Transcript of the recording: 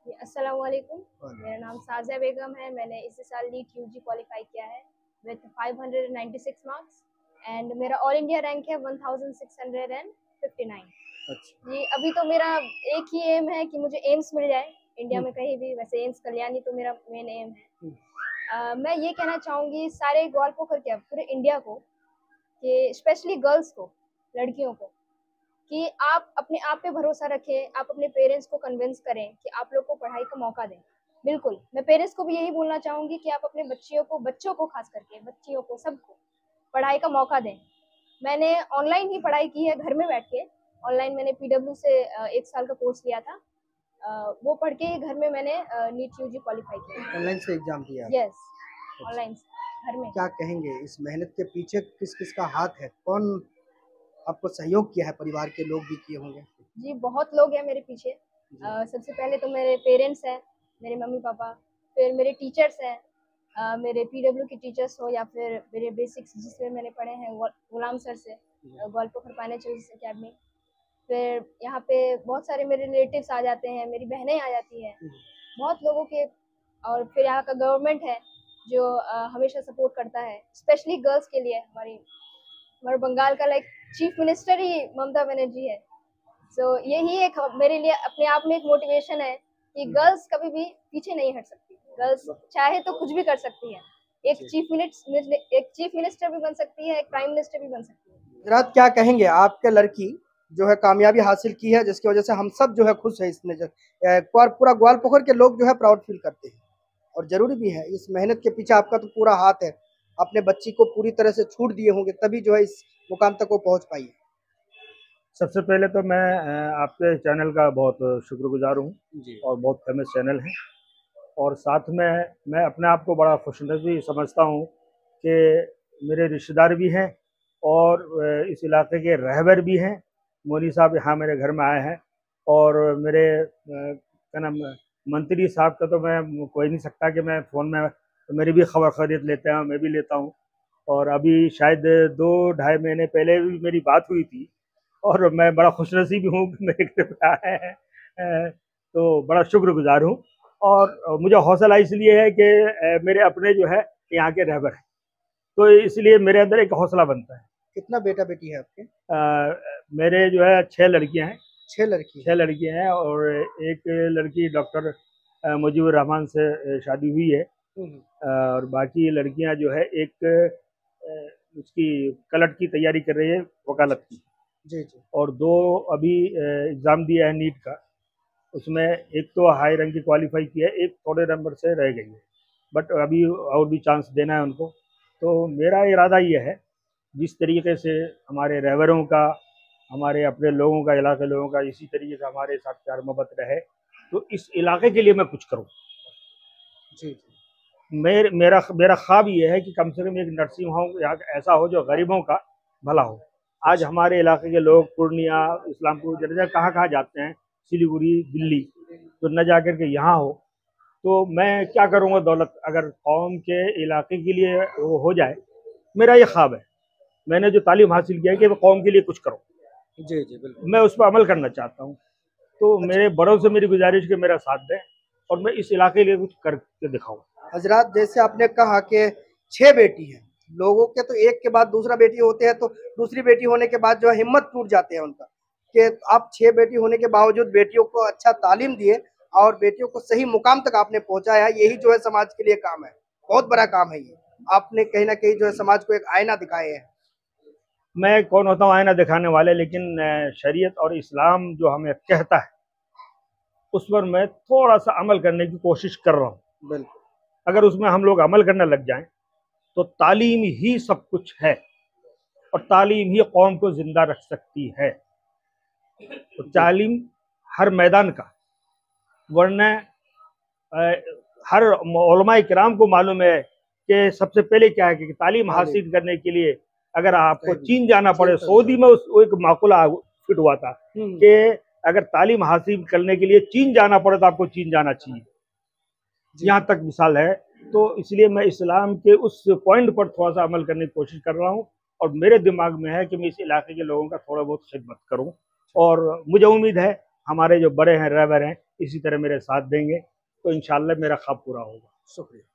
अस्सलाम वालेकुम। मेरा नाम साजिया बेगम है। मैंने इसी साल नीट यूजी क्वालिफाई किया है विद 596 मार्क्स एंड मेरा ऑल इंडिया रैंक है 1659। अच्छा। जी, अभी तो मेरा एक ही एम है कि मुझे एम्स मिल जाए इंडिया हम्म, में कहीं भी। वैसे एम्स कल्याणी तो मेरा मेन एम है। हम्म, मैं ये कहना चाहूँगी सारे ग्वालपोखर क्या पूरे इंडिया को कि स्पेशली गर्ल्स को, लड़कियों को, कि आप अपने आप पे भरोसा रखें, आप अपने पेरेंट्स को कन्विंस करें कि आप लोग को पढ़ाई का मौका दें। बिल्कुल, मैं पेरेंट्स को भी यही बोलना चाहूँगी कि आप अपने बच्चों को खास करके, बच्चियों को, सबको पढ़ाई का मौका दें। मैंने ऑनलाइन ही पढ़ाई की है घर में बैठ के। ऑनलाइन मैंने पीडब्ल्यू से 1 साल का कोर्स लिया था। वो पढ़ के ही घर में मैंने नीट यूजी क्वालिफाई किया। ऑनलाइन से एग्जाम दिया आप? यस, अच्छा। ऑनलाइन घर में। क्या कहेंगे इस मेहनत के पीछे किस किस का हाथ है? कौन आपको सहयोग किया है? परिवार के लोग भी किए होंगे। जी, बहुत लोग हैं मेरे पीछे। जी। सबसे पहले तो मेरे पेरेंट्स हैं, मेरे मम्मी-पापा, फिर मेरे टीचर्स हैं। मेरे पीडब्ल्यू के टीचर्स हो या फिर मेरे बेसिक्स जिसमें मैंने पढ़े हैं गुलाम सर से, जी। Gwalpokhar financial academy. फिर यहाँ पे बहुत सारे मेरे रिलेटिव्स आ जाते हैं, मेरी बहनें आ जाती हैं, हम्म, बहुत लोगों के। और फिर यहाँ का गवर्नमेंट है जो हमेशा सपोर्ट करता है, स्पेशली गर्ल्स के लिए। हमारे बंगाल का लाइक चीफ मिनिस्टर ही ममता बनर्जी है। सो यही एक मेरे लिए अपने आप में एक मोटिवेशन है कि हम्म, गर्ल्स कभी भी पीछे नहीं हट सकती। गर्ल्स बस। चाहे तो कुछ भी कर सकती है। जी। एक चीफ मिनिस्टर भी बन सकती है, एक प्राइम मिनिस्टर भी बन सकती है। गुजरात, क्या कहेंगे आपके लड़की जो है कामयाबी हासिल की है, जिसकी वजह से हम सब जो है खुश है। इसने पूरा ग्वालपोखर के लोग जो है प्राउड फील करते हैं और जरूरी भी है। इस मेहनत के पीछे आपका तो पूरा हाथ है। अपने बच्ची को पूरी तरह से छूट दिए होंगे तभी जो है इस मुकाम तक वो पहुंच पाई है। सबसे पहले तो मैं आपके चैनल का बहुत शुक्रगुजार हूँ जी। और बहुत फेमस चैनल है। और साथ में मैं अपने आप को बड़ा खुशनसीब समझता हूँ कि मेरे रिश्तेदार भी हैं और इस इलाके के रहबर भी हैं। मोनी साहब यहाँ मेरे घर में आए हैं और मेरे क्या नाम, मंत्री साहब का तो मैं कोई नहीं सकता कि मैं फ़ोन में, तो मेरी भी खबर खरीद लेते हैं, मैं भी लेता हूँ। और अभी शायद 2 ढाई महीने पहले भी मेरी बात हुई थी और मैं बड़ा खुशनसीब हूँ कि मेरे घर पे आए हैं। तो बड़ा शुक्रगुजार हूँ। और मुझे हौसला इसलिए है कि मेरे अपने जो है यहाँ के रहबर हैं, तो इसलिए मेरे अंदर एक हौसला बनता है। कितना बेटा बेटी है आपके? मेरे जो है 6 लड़कियाँ हैं। 6 लड़की है। 6 लड़कियाँ हैं और एक लड़की डॉक्टर मुजीबुर रहमान से शादी हुई है। हम्म, और बाकी लड़कियां जो है एक उसकी कलट की तैयारी कर रही है, वकालत की। जी जी। और 2 अभी एग्ज़ाम दिया है नीट का। उसमें एक तो हाई रैंक की क्वालिफाई किया है, एक थोड़े नंबर से रह गई है, बट अभी और भी चांस देना है उनको। तो मेरा इरादा ये है, जिस तरीके से हमारे रहबरों का, हमारे अपने लोगों का, इलाके लोगों का इसी तरीके से हमारे साथ प्यार मोहब्बत रहे, तो इस इलाके के लिए मैं कुछ करूँ। जी जी। मेरा मेरा ख्वाब ये है कि कम से कम एक नर्सिंग होम यहाँ ऐसा हो जो गरीबों का भला हो। आज अच्छा। हमारे इलाके के लोग पूर्णिया, इस्लामपुर, जडेजा कहाँ कहाँ जाते हैं, सिलीगुड़ी, दिल्ली, तो न जा कर के यहाँ हो। तो मैं क्या करूँगा दौलत, अगर कौम के इलाके के लिए वो हो जाए, मेरा ये ख्वाब है। मैंने जो तालीम हासिल किया है कि मैं कौम के लिए कुछ करूँ, जी जी, बिल्कुल। मैं उस पर अमल करना चाहता हूँ। तो अच्छा। मेरे बड़ों से मेरी गुजारिश कि मेरा साथ दें और मैं इस इलाके के लिए कुछ करके दिखाऊँ। हजरात, जैसे आपने कहा कि 6 बेटी हैं, लोगों के तो एक के बाद दूसरा बेटी होते हैं, तो दूसरी बेटी होने के बाद जो है हिम्मत टूट जाते हैं उनका कि आप 6 बेटी होने के बावजूद बेटियों को अच्छा तालीम दिए और बेटियों को सही मुकाम तक आपने पहुंचाया। यही जो है समाज के लिए काम है, बहुत बड़ा काम है ये। आपने कहीं ना कहीं जो है समाज को एक आईना दिखाए हैं। मैं कौन होता हूँ आईना दिखाने वाले, लेकिन शरीयत और इस्लाम जो हमें कहता है उस पर मैं थोड़ा सा अमल करने की कोशिश कर रहा हूँ। बिल्कुल। अगर उसमें हम लोग अमल करने लग जाएं तो तालीम ही सब कुछ है और तालीम ही कौम को जिंदा रख सकती है। तो जी तालीम हर मैदान का, वरना हर उलमा किराम को मालूम है कि सबसे पहले क्या है कि तालीम तालीम। हासिल करने के लिए अगर आपको सही। चीन जाना चीन पड़े, तक सऊदी में जाओ। वो एक माकुला फिट हुआ था कि अगर तालीम हासिल करने के लिए चीन जाना पड़े तो आपको चीन जाना चाहिए। जी यहाँ तक मिसाल है। तो इसलिए मैं इस्लाम के उस पॉइंट पर थोड़ा सा अमल करने की कोशिश कर रहा हूँ और मेरे दिमाग में है कि मैं इस इलाके के लोगों का थोड़ा बहुत खिदमत करूँ। और मुझे उम्मीद है हमारे जो बड़े हैं, रहबर हैं, इसी तरह मेरे साथ देंगे तो इंशाल्लाह मेरा ख्वाब पूरा होगा। शुक्रिया।